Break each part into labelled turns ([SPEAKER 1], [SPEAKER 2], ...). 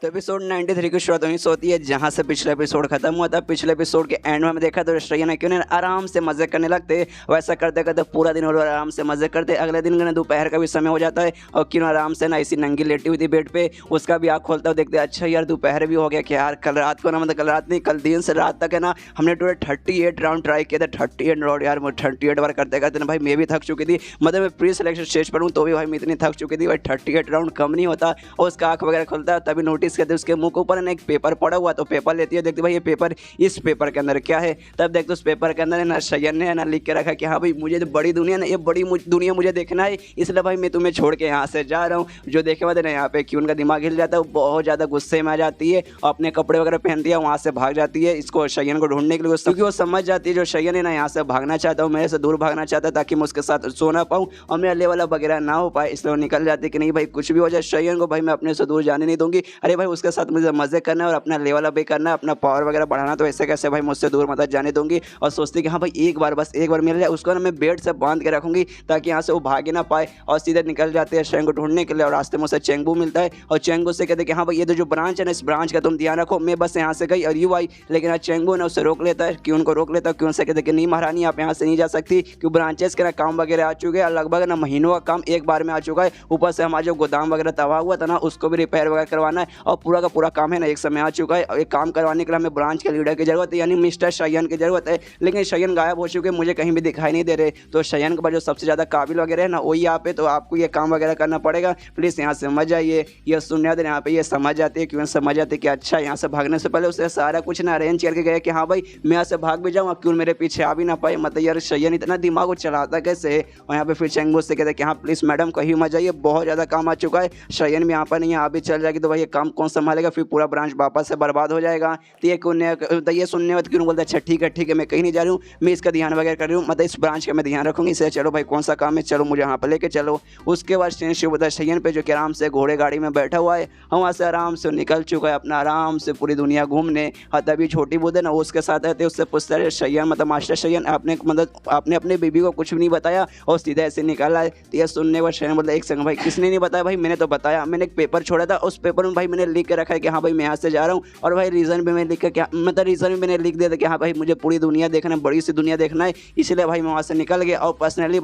[SPEAKER 1] तो एपिसोड 93 की शुरुआत वहीं से होती है जहां से पिछले एपिसोड खत्म हुआ था। पिछले एपिसोड के एंड में हमें देखा तो श्रेया ने क्यों नहीं आराम से मजे करने लगते। वैसा करते करते पूरा दिन वो लोग आराम से मजे करते। अगले दिन ना दोपहर का भी समय हो जाता है और क्यों आराम से ना इसी नंगी लेटी हुई थी बेड पे, उसका भी आँख खोलता हुआ देखते अच्छा यार दोपहर भी हो गया क्या यार। कल रात को ना मतलब कल रात नहीं कल दिन से रात तक है ना हमने टोटल 38 राउंड ट्राई किया था। 38 राउंड यार 38 बार करते करते ना भाई मैं भी थक चुकी थी। मतलब मैं प्री सिलेक्शन स्टेज पर हूँ तो भी भाई मैं इतनी थक चुकी थी भाई। 38 राउंड कम नहीं होता। और उसका आँख वगैरह खुलता है तभी नोटिस करते उसके मुंह के ऊपर ना एक पेपर पड़ा हुआ तो पेपर लेती है, देखती भाई ये पेपर, इस पेपर के अंदर क्या है। तब देखते उस पेपर के अंदर है ना शयन ने है ना लिख के रखा कि हाँ भाई मुझे जो बड़ी दुनिया ना ये बड़ी दुनिया मुझे देखना है, इसलिए भाई मैं तुम्हें छोड़ के यहाँ से जा रहा हूँ। जो देखे बाद ना यहाँ पे क्यों उनका दिमाग हिल जाता है, वो बहुत ज़्यादा गुस्से में आ जाती है और अपने कपड़े वगैरह पहनती है वहाँ से भाग जाती है इसको शयन को ढूंढने के लिए। क्योंकि वो समझ जाती है जो शयन है ना यहाँ से भागना चाहता हूँ, मेरे से दूर भागना चाहता है ताकि मैं उसके साथ सो ना पाऊँ और मेरा लेवल वगैरह ना हो पाए, इसलिए वो निकल जाती है कि नहीं भाई कुछ भी हो जाए शयन को भाई मैं अपने से दूर जाने नहीं दूंगी। अरे भाई उसके साथ मुझे मजे करना है और अपना लेवल भी करना है, अपना पावर वगैरह बढ़ाना, तो ऐसे कैसे भाई मुझसे दूर मत जाने दूंगी। और सोचती कि हाँ भाई एक बार बस एक बार मिल जाए उसको ना मैं बेड से बांध के रखूंगी ताकि यहाँ से वो भागे ना पाए। और सीधे निकल जाते हैं शयन को ढूंढने के लिए और रास्ते में उसे चेंगबू मिलता है और चेंगबू से कहते हैं कि हाँ भाई ये तो जो ब्रांच है ना इस ब्रांच का तुम ध्यान रखो, मैं बस यहाँ से गई और यू आई। लेकिन आज चेंगबू ने उसे रोक लेता है, क्यों उनको रोक लेता है, क्यों से कहते कि नहीं महारानी आप यहाँ से नहीं जा सकती क्योंकि ब्रांचेस के ना काम वगैरह आ चुके हैं, लगभग ना महीनों का काम एक बार में आ चुका है। ऊपर से हमारा जो गोदाम वगैरह तबाह हुआ था ना उसको भी रिपेयर वगैरह करवाना है और पूरा का पूरा काम है ना एक समय आ चुका है। और एक काम करवाने के लिए हमें ब्रांच के लीडर की जरूरत है यानी मिस्टर शयन की जरूरत है। लेकिन शयन गायब हो चुके, मुझे कहीं भी दिखाई नहीं दे रहे। तो शयन के बाद जो सबसे ज़्यादा काबिल वगैरह है ना वही यहाँ पे, तो आपको ये काम वगैरह करना पड़ेगा, प्लीज़ यहाँ से समझ जाइए। ये सुनने आते यहाँ पे ये समझ जाती है, क्यों समझ जाती है कि अच्छा यहाँ से भागने से पहले उसे सारा कुछ ना अरेंज करके गए कि हाँ भाई मैं यहाँ से भाग भी जाऊँ क्यों मेरे पीछे आ भी ना पाए। मतलब यार शयन इतना दिमाग को चलाता कैसे है। और यहाँ पे फिर चेंगबू से कहते हैं कि हाँ प्लीज़ मैडम कहीं मत जाइए, बहुत ज़्यादा काम आ चुका है, शयन भी यहाँ पर नहीं है, आप भी चल जाएगी तो भाई ये काम कौन संभालेगा, फिर पूरा ब्रांच वापस से बर्बाद हो जाएगा। तो ये सुनने में क्यों बोलता अच्छा ठीक है मैं कहीं नहीं जा रही हूँ, मैं इसका ध्यान वगैरह कर रही हूँ, मतलब इस ब्रांच का मैं ध्यान रखूँगी, इससे चलो भाई कौन सा काम है चलो मुझे यहाँ पर लेके चलो। उसके बाद शिव होता है शयन पे जो कि आराम से घोड़े गाड़ी में बैठा हुआ है, वहाँ से आराम से निकल चुका है अपना आराम से पूरी दुनिया घूमने। और तभी छोटी बूढ़ है ना वो उसके साथ रहते उससे पूछता है शयन मतलब मास्टर शयन आपने मतलब आपने अपने बीबी को कुछ भी नहीं बताया और सीधा ऐसे निकाला है। तो यह सुनने पर शयन बोलता है एक सेकंड भाई किसने नहीं बताया, भाई मैंने तो बताया, मैंने एक पेपर छोड़ा था उस पेपर में भाई मैंने लिख के रखा है कि हाँ भाई मैं यहाँ से जा रहा हूँ और भाई रीज़न भी मैंने लिख के क्या मतलब रीज़न भी मैंने लिख दिया था कि हाँ भाई मुझे पूरी दुनिया देखना है, बड़ी सी दुनिया देखना है, इसलिए भाई मैं वहाँ से निकल गया। और पर्सनली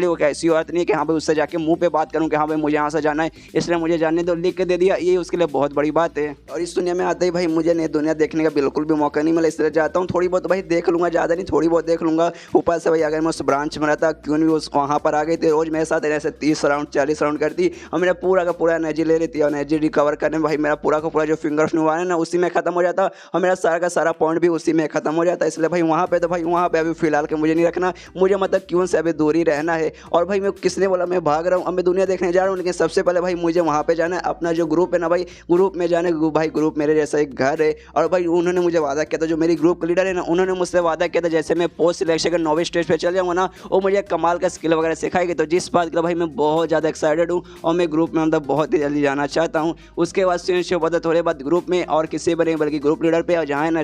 [SPEAKER 1] वो ऐसी बात नहीं है कि हाँ भाई उससे जाके मुंह पे बात करूँ कि हाँ भाई मुझे यहाँ से जाना है इसलिए मुझे जाने दो, लिख के दे दिया, ये उसके लिए बहुत बड़ी बात है। और इस दुनिया में आते ही भाई मुझे नई दुनिया देखने का बिल्कुल भी मौका नहीं मिला, इसलिए जाता हूँ थोड़ी बहुत भाई देख लूँगा, ज़्यादा नहीं थोड़ी बहुत देख लूँगा। ऊपर से भाई अगर मैं उस ब्रांच में रहता क्यों भी उस वहाँ पर आ गई थी, रोज़ मेरे साथ ऐसे 30 राउंड 40 राउंड करती और मेरा पूरा का पूरा एनर्जी ले रही थी और एनर्जी रिकवर करने में भाई मेरा पूरा का पूरा जो फिंगर हुआ है ना उसी में खत्म हो जाता और मेरा सारा का सारा पॉइंट भी उसी में खत्म हो जाता। इसलिए भाई वहाँ पे तो भाई वहाँ पे अभी फिलहाल के मुझे नहीं रखना, मुझे मतलब क्यों से अभी दूर ही रहना है। और भाई मैं किसने बोला मैं भाग रहा हूँ, अब मैं दुनिया देखने जा रहा हूँ, लेकिन सबसे पहले भाई मुझे वहाँ पे जाना है, अपना जो ग्रुप है ना भाई ग्रुप में जाने भाई ग्रुप मेरे जैसा एक घर है। और भाई उन्होंने मुझे वादा किया था, जो मेरी ग्रुप का लीडर है ना उन्होंने मुझसे वादा किया था जैसे मैं पोस्ट सिलेक्शन के 9वीं स्टेज पर चल जाऊँगा ना वो मुझे कमाल का स्किल वगैरह सिखाएगी। तो जिस बात का भाई मैं बहुत ज़्यादा एक्साइटेड हूँ और मैं ग्रुप में मतलब बहुत ही जल्दी जाना चाहता हूँ। उसके बाद शो पता थोड़े बाद ग्रुप में और किसी पर नहीं बल्कि ग्रुप लीडर पे, और जहाँ है ना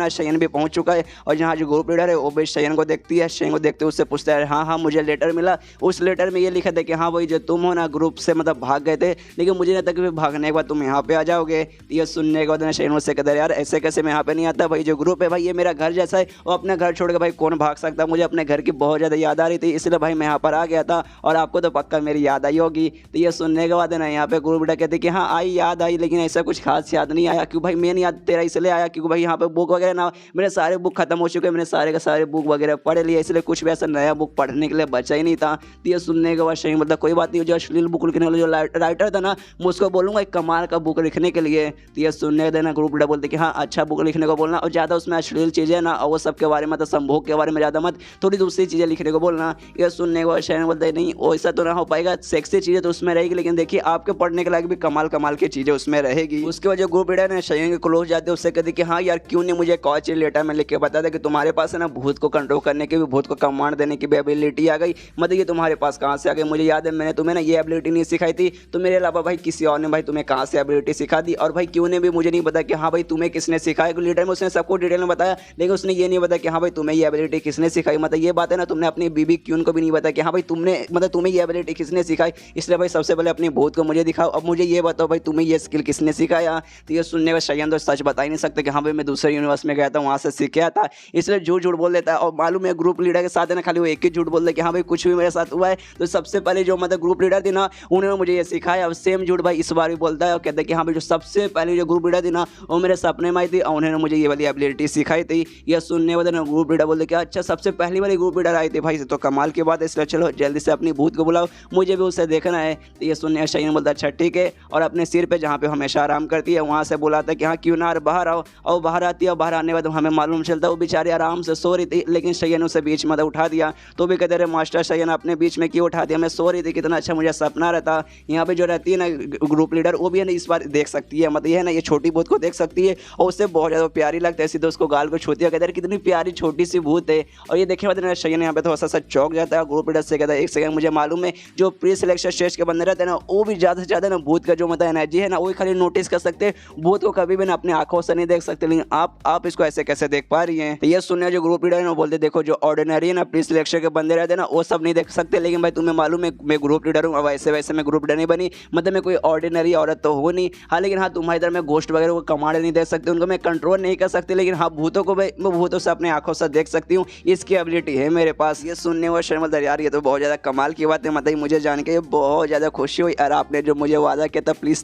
[SPEAKER 1] शयन भी पहुँच चुका है और जहाँ जो ग्रुप लीडर है वो भी शयन को देखती है, शयन को देखते उससे पूछता है हाँ मुझे लेटर मिला, उस लेटर में ये लिखा था कि हाँ भाई जो तुम हो ना ग्रुप से मतलब भाग गए थे लेकिन मुझे नहीं था कि भागने के बाद तुम यहाँ पे आ जाओगे। ये सुनने के बाद शयन उससे कहता है यार ऐसे कैसे मैं यहाँ पे नहीं आता, भाई जो ग्रुप है भाई ये मेरा घर जैसा है और अपना घर छोड़ के भाई कौन भाग सकता, मुझे अपने घर की बहुत ज़्यादा याद आ रही थी इसलिए भाई मैं यहाँ पर आ गया था और आपको तो पक्का मेरी याद आई होगी। तो ये सुनने के बाद है ना यहाँ पे ग्रुप लीडर कहते कि हाँ आई याद आई लेकिन ऐसा कुछ खास याद नहीं आया, क्यों भाई मेन याद तेरा इसलिए आया क्योंकि भाई यहाँ पे बुक वगैरह ना मेरे सारे बुक खत्म हो चुके हैं, मैंने सारे के सारे बुक वगैरह पढ़ लिए इसलिए कुछ भी ऐसा नया बुक पढ़ने के लिए बचा ही नहीं था। तो ये सुनने के बाद शयन मतलब कोई बात नहीं, जो अश्लील बुक लिखने वाला जो राइटर था ना मैं उसको बोलूँगा एक कमाल का बुक लिखने के लिए। तो ये सुनने के देना ग्रुप लीडर बोलते कि हाँ अच्छा बुक लिखने को बोलना और ज़्यादा उसमें अश्लील चीज़ें ना और वो सब के बारे में तो संभोग के बारे में ज़्यादा मत, थोड़ी दूसरी चीज़ें लिखने को बोलना। ये सुनने के बाद शयन बोलते नहीं ऐसा तो ना हो पाएगा, सेक्सी चीज़ें तो उसमें रहेगी लेकिन देखिए आपके पढ़ने के लायक भी कमाल की चीज़ें उसमें रहेगी। उसके बाद जो ग्रुप लीडर है शयन के क्लोज जाते हैं उससे कहते कि हाँ यार क्यों नहीं मुझे कॉच लेटर में लिख के बता दे कि तुम्हारे पास है ना भूत को कंट्रोल करने की भी भूत को कमांड देने की भी एबिलिटी आ गई, मतलब ये तुम्हारे पास कहाँ से आ गई, मुझे याद है मैंने तुम्हें ना ये एबिलिटी नहीं सिखाई थी, तो मेरे अलावा भाई किसी और ने भाई तुम्हें कहाँ से एबिलिटी सिखा दी। और भाई क्यों ने भी मुझे नहीं बताया कि हाँ भाई तुम्हें किसने सिखाया, लीडर में उसने सबको डिटेल में बताया लेकिन उसने ये नहीं बताया कि हाँ भाई तुम्हें ये एबिलिटी किसने सिखाई। मतलब ये बात है ना तुमने अपनी बीबी क्यून को भी नहीं बताया कि हाँ भाई तुमने मतलब तुम्हें ये एबिलिटी किसने सिखाई, इसलिए भाई सबसे पहले अपनी भूत को मुझे दिखाओ, अब मुझे ये बताओ भाई तुम्हें ये स्किल किसने सिखाया। तो ये सुनने का शयन तो सच बता ही नहीं सकते कि हाँ भाई मैं दूसरे यूनिवर्स में गया था, वहाँ से सीख के आया था, इसलिए झूठ झूठ बोल देता है। और मालूम है ग्रुप लीडर के साथ है ना, खाली वो एक ही झूठ बोलता है कि हाँ भाई कुछ भी मेरे साथ हुआ है। तो सबसे पहले जो मतलब ग्रुप लीडर थी ना, उन्होंने मुझे ये सिखाया। अब सेम झूठ भाई इस बार भी बोलता है और कहता है कि हाँ भाई जो सबसे पहले जो ग्रुप लीडर थी ना, वो मेरे सपने में आई थी और उन्होंने मुझे ये वाली एबिलिटी सिखाई थी। यह सुनने वाले ना ग्रुप लीडर बोलते कि अच्छा सबसे पहली वाली ग्रुप लीडर आई थी भाई, से तो कमाल की बात है, इसलिए चलो जल्दी से अपनी भूत को बुलाओ, मुझे भी उसे देखना है। तो ये सुनने शयन बोलता अच्छा ठीक है, और अपने सिर पे जहाँ पे हमेशा आराम करती है वहाँ से बुलाता है कि हाँ क्यों ना बाहर आओ। और बाहर आती है और बाहर आने के बाद हमें मालूम चलता है वो बेचारी आराम से सो रही थी, लेकिन शयन ने उसे बीच में उठा दिया। तो भी कहते रहे मास्टर शयन अपने बीच में क्यों उठा दिया, मैं सो रही थी, कितना अच्छा मुझे सपना रहता। यहाँ पे जो रहती है ना ग्रुप लीडर, वो भी है ना इस बार देख सकती है, मतलब ये है ना ये छोटी भूत को देख सकती है और उससे बहुत ज़्यादा प्यारी लगता है, सीधे उसको गाल को छूती है, कहते हैं कितनी प्यारी छोटी सी भूत है। और ये देखे बाद शयन यहाँ पे थोड़ा सा चौंक जाता है। ग्रुप लीडर से कहता है एक सेकंड, मुझे मालूम है जो प्री सिलेक्शन स्टेज के बंदे रहते हैं ना, वो भी ज़्यादा से ज़्यादा ना भूत का जो मतलब एनर्जी है ना, वो खाली नोटिस कर सकते हैं, भूत को कभी भी ना अपने आंखों से नहीं देख सकते, लेकिन आप इसको ऐसे कैसे देख पा रही हैं। तो ये सुनने जो ग्रुप लीडर है ना, बोलते देखो जो ऑर्डिनरी है ना प्री सिलेक्शन के बंदे रहते हैं ना, वो सब नहीं देख सकते, लेकिन भाई तुम्हें मालूम है मैं ग्रुप लीडर हूँ, वैसे वैसे मैं ग्रुप लीडर नहीं बनी, मतलब मैं कोई ऑर्डिनरी औरत तो हो नहीं। हाँ लेकिन हाँ तुम्हारी इधर मैं गोश्त वगैरह को कमांड नहीं दे सकती, उनको मैं कंट्रोल नहीं कर सकती, लेकिन हाँ भूतों को मैं भूतों से अपने आंखों से देख सकती हूँ, इसकी एबिलिटी है मेरे पास। ये सुनने हुआ शर्मा यार ये तो बहुत ज़्यादा कमाल की बात है, मतलब मुझे जान के बहुत ज़्यादा खुशी हुई। और आपने जो मुझे वादा किया था प्लीज़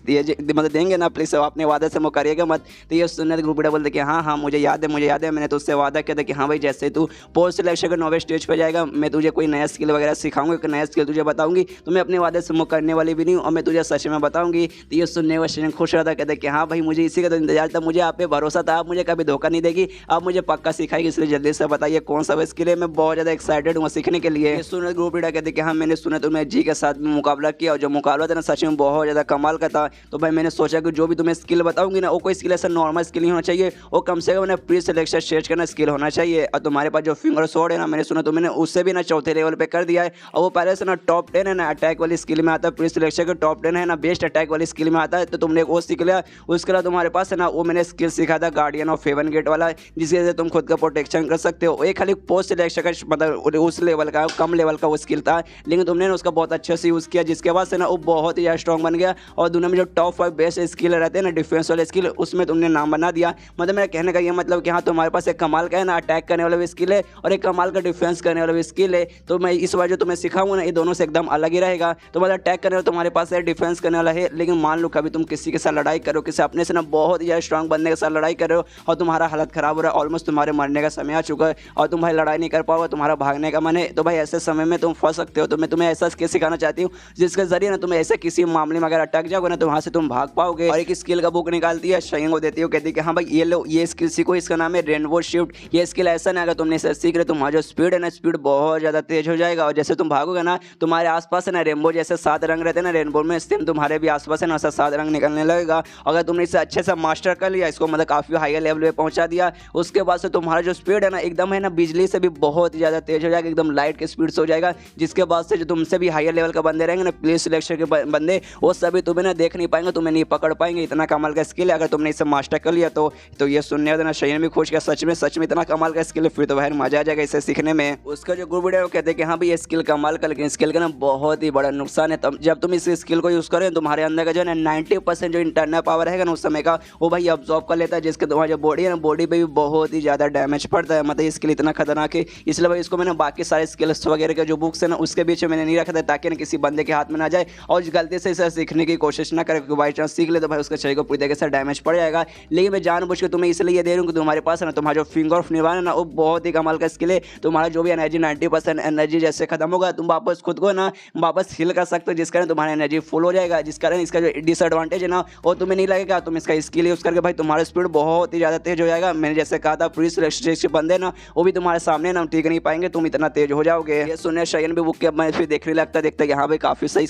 [SPEAKER 1] मतलब देंगे ना प्लीज़, आपने वादा से मुकरिएगा मत। तो ये सुनने ग्रुप लीडर बोलते कि हाँ मुझे याद है मैंने तो उससे वादा किया था कि हाँ भाई जैसे तू पोस्ट सिलेक्शन के 9वें स्टेज पर जाएगा, मैं तुझे कोई नया स्किल वगैरह सिखाऊंगी, एक नया स्किल तुझे बताऊंगी, तो मैं अपने वादे से मुकरने वाली भी नहीं हूँ और मैं तुझे सच में बताऊंगी। तो ये सुनने हुआ शयन खुश रहा था, कहते कि हाँ भाई मुझे इसी का तो इंतजार था, मुझे आप पे भरोसा था, आप मुझे कभी धोखा नहीं देगी, आप मुझे पक्का सिखाएगी, इसलिए जल्दी से बताइए कौन सा स्किल है, मैं बहुत ज़्यादा एक्साइटेड हूँ सीखने के लिए। सुनने ग्रुप लीडर कहते कि हाँ मैंने सुना तुम्हें जी के साथ में मुकाबला किया और जो मुकाबला था ना सच में बहुत ज़्यादा कमाल का था। तो भाई मैंने सोचा कि जो भी तुम्हें स्किल बताऊंगी ना, वो कोई स्किल ऐसा नॉर्मल स्किल नहीं होना चाहिए, वो कम से कम ना प्री सिलेक्शन स्टेज का ना स्किल होना चाहिए। और तुम्हारे पास जो फिंगर शॉट है ना, मैंने सुना तुमने उससे भी ना चौथे लेवल पे कर दिया है, और वो पहले से ना टॉप 10 है ना अटैक वाली स्किल में आता है, प्री सिलेक्शन के टॉप 10 है ना बेस्ट अटैक वाली स्किल में आता है, तो तुमने वो सीख लिया। उसके बाद तुम्हारे पास है ना वो मैंने स्किल सीखा था गार्डियन ऑफ हेवन गेट वाला, जिसकी वजह से तुम खुद का प्रोटेक्शन कर सकते हो। एक खाली पोस्ट सिलेक्शन का मतलब उस लेवल का कम लेवल का वो स्किल था, लेकिन तुमने ना उसका बहुत अच्छे से यूज़ किया, जिसके बाद से ना वो बहुत ही ज़्यादा स्ट्रॉन्ग बन गया। और दुनिया में जो टॉप 5 बेस्ट स्किल रहते हैं ना डिफेंस वाले स्किल, उसमें तुमने नाम बना दिया। मतलब मेरा कहने का ये मतलब कि हाँ तुम्हारे पास एक कमाल का है ना अटैक करने वाला भी स्किल है और एक कमाल का डिफेंस करने वाला भी स्किल है। तो मैं इस बार जो तुम्हें सिखाऊंगा ना, ये दोनों से एकदम अलग ही रहेगा। तो मतलब अटैक करने वाला तुम्हारे पास है, डिफेंस करने वाला है, लेकिन मान लो कभी तुम किसी के साथ लड़ाई करो, किसी अपने से ना बहुत ही ज़्यादा स्ट्रॉन्ग बंदे के साथ लड़ाई कर रहे हो और तुम्हारा हालत खराब हो रहा है, ऑलमोस्ट तुम्हारे मरने का समय आ चुका है और तुम भाई लड़ाई नहीं कर पाओगे, तुम्हारा भागने का मन है, तो भाई ऐसे समय में तुम फंस सकते हो। तो मैं तुम्हें ऐसा स्किल सिखाना चाहती हूँ जिसके जरिए ना तुम ऐसे किसी मामले में अगर अटक जाओगे ना, तो वहाँ से तुम भाग पाओगे। और एक स्किल का बुक निकालती है, शयन को देती हो, कहती है कि हाँ भाई ये लो ये स्किल सीखो, इसका नाम है रेनबो शिफ्ट। ये स्किल ऐसा ना अगर तुमने इसे सीख रहे, तुम्हारा जो स्पीड है ना स्पीड बहुत ज़्यादा तेज हो जाएगा, और जैसे तुम भागोगे ना तुम्हारे आसपास है ना रेनबो जैसे 7 रंग रहते हैं ना, रेनबो में सेम तुम्हारे भी आसपास है ना ऐसा 7 रंग निकलने लगेगा। अगर तुमने इसे अच्छे से मास्टर कर लिया, इसको मतलब काफ़ी हाई लेवल पे पहुंचा दिया, उसके बाद से तुम्हारा जो स्पीड है ना एकदम है ना बिजली से भी बहुत ज़्यादा तेज हो जाएगा, एकदम लाइट के स्पीड से हो जाएगा, जिसके बाद से जो तुमसे भी हायर लेवल का बंदे रहेंगे ना पुलिस सिलेक्शन के बंदे, वो सभी तुम्हें ना देख नहीं पाएंगे, तुम्हें नहीं पकड़ पाएंगे। इतना कमाल का स्किल है, अगर तुमने इसे मास्टर कर लिया तो ये सुनने वाले ना शयन भी खुश गया, सच में इतना कमाल का स्किल है, फिर तो भाई मजा आ जाएगा इसे सीखने में। उसका जो ग्रुप लीडर कहते हैं कि हाँ भाई ये स्किल कमाल का, लेकिन स्किल का ना बहुत ही बड़ा नुकसान है। जब तुम इस स्किल को यूज़ करें तुम्हारे अंदर का जो है ना 90% जो इंटरनल पावर है ना उस समय का, वो भाई अब्जॉर्ब कर लेता है, जिसके तुम्हारी जो बॉडी है ना बॉडी पे भी बहुत ही ज़्यादा डैमेज पड़ता है। मतलब ये स्किल इतना खतरनाक है, इसलिए भाई इसको मैंने बाकी सारे स्किल्स वगैरह के जो बुक्स है ना उसके बीच में मैंने नहीं रखा था, ताकि ना किसी बंदे के हाथ में ना जाए और गलती से इसे सीखने की कोशिश ना करे, क्योंकि बाई चांस सीख ले तो भाई उसके शरीर को पूरी तरीके से डैमेज पड़ जाएगा। लेकिन मैं जानबूझ के तुम्हें इसलिए ये दे रहा हूँ कि तुम्हारे पास है ना तुम्हारा जो फिंगर ऑफ निर्वाण है ना वो बहुत ही कमाल का स्किल है। तुम्हारा जो भी एनर्जी 90% एनर्जी जैसे खत्म होगा, तुम वापस खुद को ना वापस हील कर सकते हो, जिस कारण तुम्हारा एनर्जी फुल हो जाएगा। जिस कारण इसका जो डिसएडवांटेज है ना वो तुम्हें नहीं लगेगा, तुम इसका स्किल यूज़ करके भाई तुम्हारा स्पीड बहुत ही ज़्यादा तेज हो जाएगा। मैंने जैसे कहा था पुलिस सिलेक्शन बंदे ना वो भी तुम्हारे सामने ना टिक नहीं पाएंगे, तुम इतना तेज हो जाओगे। ये सुनने शयन भी बुक के मैं फिर देखने लगता देखता कि हाँ भाई काफ़ी सही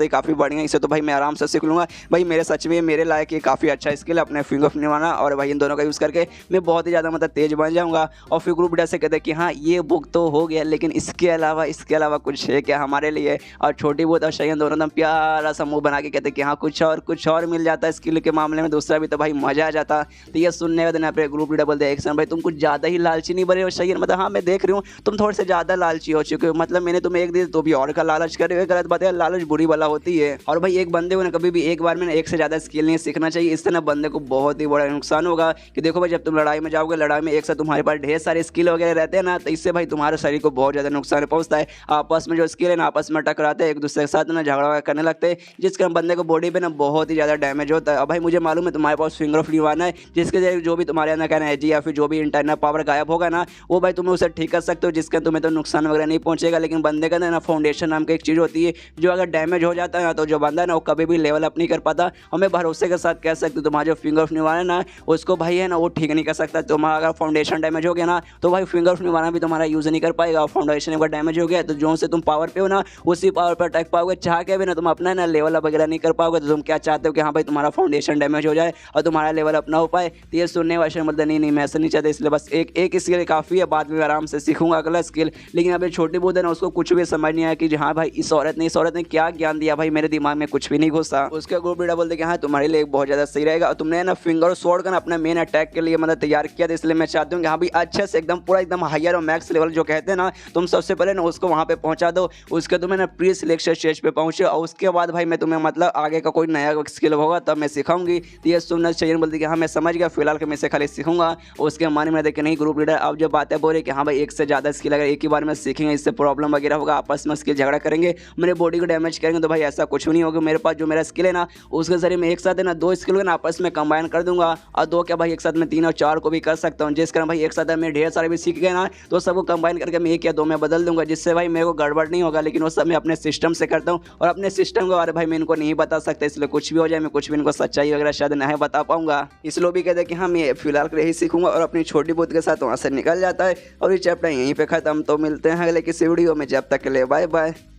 [SPEAKER 1] काफ़ी बढ़िया, इसे तो भाई मैं आराम से सीख लूँगा। भाई मेरे सच में मेरे लायक ये काफ़ी अच्छा स्किल अपने फिंगर निभाना, और भाई इन दोनों का यूज़ करके मैं बहुत ही ज़्यादा मतलब तेज बन जाऊँगा। और फिर ग्रुप लीडर से कहते हैं कि हाँ ये बुक तो हो गया, लेकिन इसके अलावा कुछ है क्या हमारे लिए। और छोटी बहुत और शयन दोनों एकदम प्यारा सा मुँह बना के कहते हैं कि हाँ कुछ और मिल जाता है स्किल के मामले में दूसरा भी, तो भाई मज़ा आ जाता। तो ये सुनने के बाद पे ग्रुप लीडर बोलते हैं भाई तुम कुछ ज़्यादा ही लालची नहीं बने हो शयन, मतलब हाँ मैं देख रही हूँ तुम थोड़े से ज़्यादा लालची हो चुके हो, मतलब मैंने तुम्हें एक दिन तो भी और का लालच करे हुए, गलत बात है, लालच बुरी वाला होती है। और भाई एक बंदे को ना कभी भी एक बार में एक से ज़्यादा स्किल नहीं सीखना चाहिए। इससे ना बंदे को बहुत ही बड़ा नुकसान होगा कि देखो भाई, जब तुम लड़ाई में जाओगे, लड़ाई में एक साथ तुम्हारे पास ढेर सारे स्किल वगैरह रहते हैं ना, तो इससे भाई तुम्हारे शरीर को बहुत ज़्यादा नुकसान पहुंचता है। आपस में जो स्किल है ना, आपस में टकराते हैं, एक दूसरे के साथ ना झगड़ा वगैरह करने लगते हैं, जिसके बंदे को बॉडी पे ना बहुत ही ज़्यादा डैमेज होता है। अब भाई मुझे मालूम है तुम्हारे पास फिंगर ऑफ निवाना है, जिसके जरिए जो भी तुम्हारे अंदर का एनर्जी या फिर जो भी इंटरनल पावर गायब होगा ना, वो भाई तुम्हें उसे ठीक कर सकते हो, जिसका तुम्हें तो नुकसान वगैरह नहीं पहुंचेगा। लेकिन बंदे का ना फाउंडेशन नाम की एक चीज़ होती है, जो अगर डैमेज हो जाता है ना, तो जो बंदा है ना वो कभी भी लेवल अप नहीं कर पाता। हमें भरोसे के साथ कह सकते हो तुम्हारा जो फिंगर ऑफ निवाना है ना, उसको भाई है ना वो ठीक नहीं कर सकता। तुम्हारा अगर फाउंडेशन डैमेज हो गया ना, तो भाई फिंगर ऑफ निवाना भी तुम्हारा यूज़ नहीं कर पाएगा। फाउंडेशन अगर डैमेज हो गया तो जो से तुम पावर पे हो ना, उसी पावर पर अटैक पाओगे। चाह के भी ना तुम अपना ना लेवल अप वगैरह नहीं कर पाओगे। तो तुम क्या चाहते हो कि हाँ भाई तुम्हारा फाउंडेशन डैमेज हो जाए और तुम्हारा लेवल अप ना हो पाए। तो ये सुनने वाले मतलब नहीं मैं ऐसा नहीं चाहता, इसलिए बस एक स्किल काफ़ी है, बाद में आराम से सीखूंगा अगला स्किल। लेकिन अभी छोटी बहुत है ना, उसको कुछ भी समझ नहीं आया कि हाँ भाई इस औरत ने क्या ज्ञान दिया, भाई मेरे दिमाग में कुछ भी नहीं घुसा। उसके ग्रुप लीडर बोलते कि हाँ तुम्हारे लिए बहुत ज़्यादा सही रहेगा, और तुमने ना फिंगर स्वॉर्ड का अपना मेन अटैक के लिए मतलब तैयार किया था, इसलिए मैं चाहती हूँ कि हाँ भाई अच्छे से एकदम पूरा एकदम हायर और मैक्स लेवल जो कहते हैं ना, तुम सबसे पहले ना उसको वहाँ पे पहुँचा दो। उसके तुम्हें ना प्री सिलेक्शन स्टेज पे पहुँचे, और उसके बाद भाई मैं तुम्हें मतलब आगे का कोई नया स्किल होगा तब मैं सिखाऊंगी। तो ये सुनना चाहिए। बोलती कि हाँ मैं समझ गया, फिलहाल के मैं से खाली सीखूंगा। उसके मन में देखे नहीं ग्रुप लीडर अब जो बातें बोल रहे कि हाँ भाई एक से ज़्यादा स्किल अगर एक ही बार में सीखेंगे, इससे प्रॉब्लम वगैरह होगा, आपस में स्किल झगड़ा करेंगे, मेरे बॉडी को डैमेज करेंगे। तो भाई ऐसा कुछ भी नहीं होगा। मेरे पास जो मेरा स्किल है ना, उसके जरिए मैं एक साथ है ना 2 स्किल को ना आपस में कंबाइन कर दूंगा, और 2 क्या भाई एक साथ में 3 और 4 को भी कर सकता हूँ। जिस कारण भाई एक साथ मैं ढेर सारे भी सीख गए ना, तो सबको कंबाइन करके मैं 1 या 2 में बदल दूंगा, जिससे भाई मेरे को गड़बड़ नहीं होगा। लेकिन वो सब मैं अपने सिस्टम से करता हूँ, और अपने सिस्टम के बारे भाई मैं इनको नहीं बता सकता, इसलिए कुछ भी हो जाए मैं कुछ भी इनको सच्चाई वगैरह शायद नहीं बता पाऊंगा। इसलिए भी कहते हैं कि हाँ मैं फिलहाल के लिए ही सीखूंगा, और अपनी छोटी बुद्ध के साथ वहाँ से निकल जाता है। और ये चैप्टर यहीं पे खत्म। तो मिलते हैं अगले किसी वीडियो में, जब तक के लिए बाय बाय।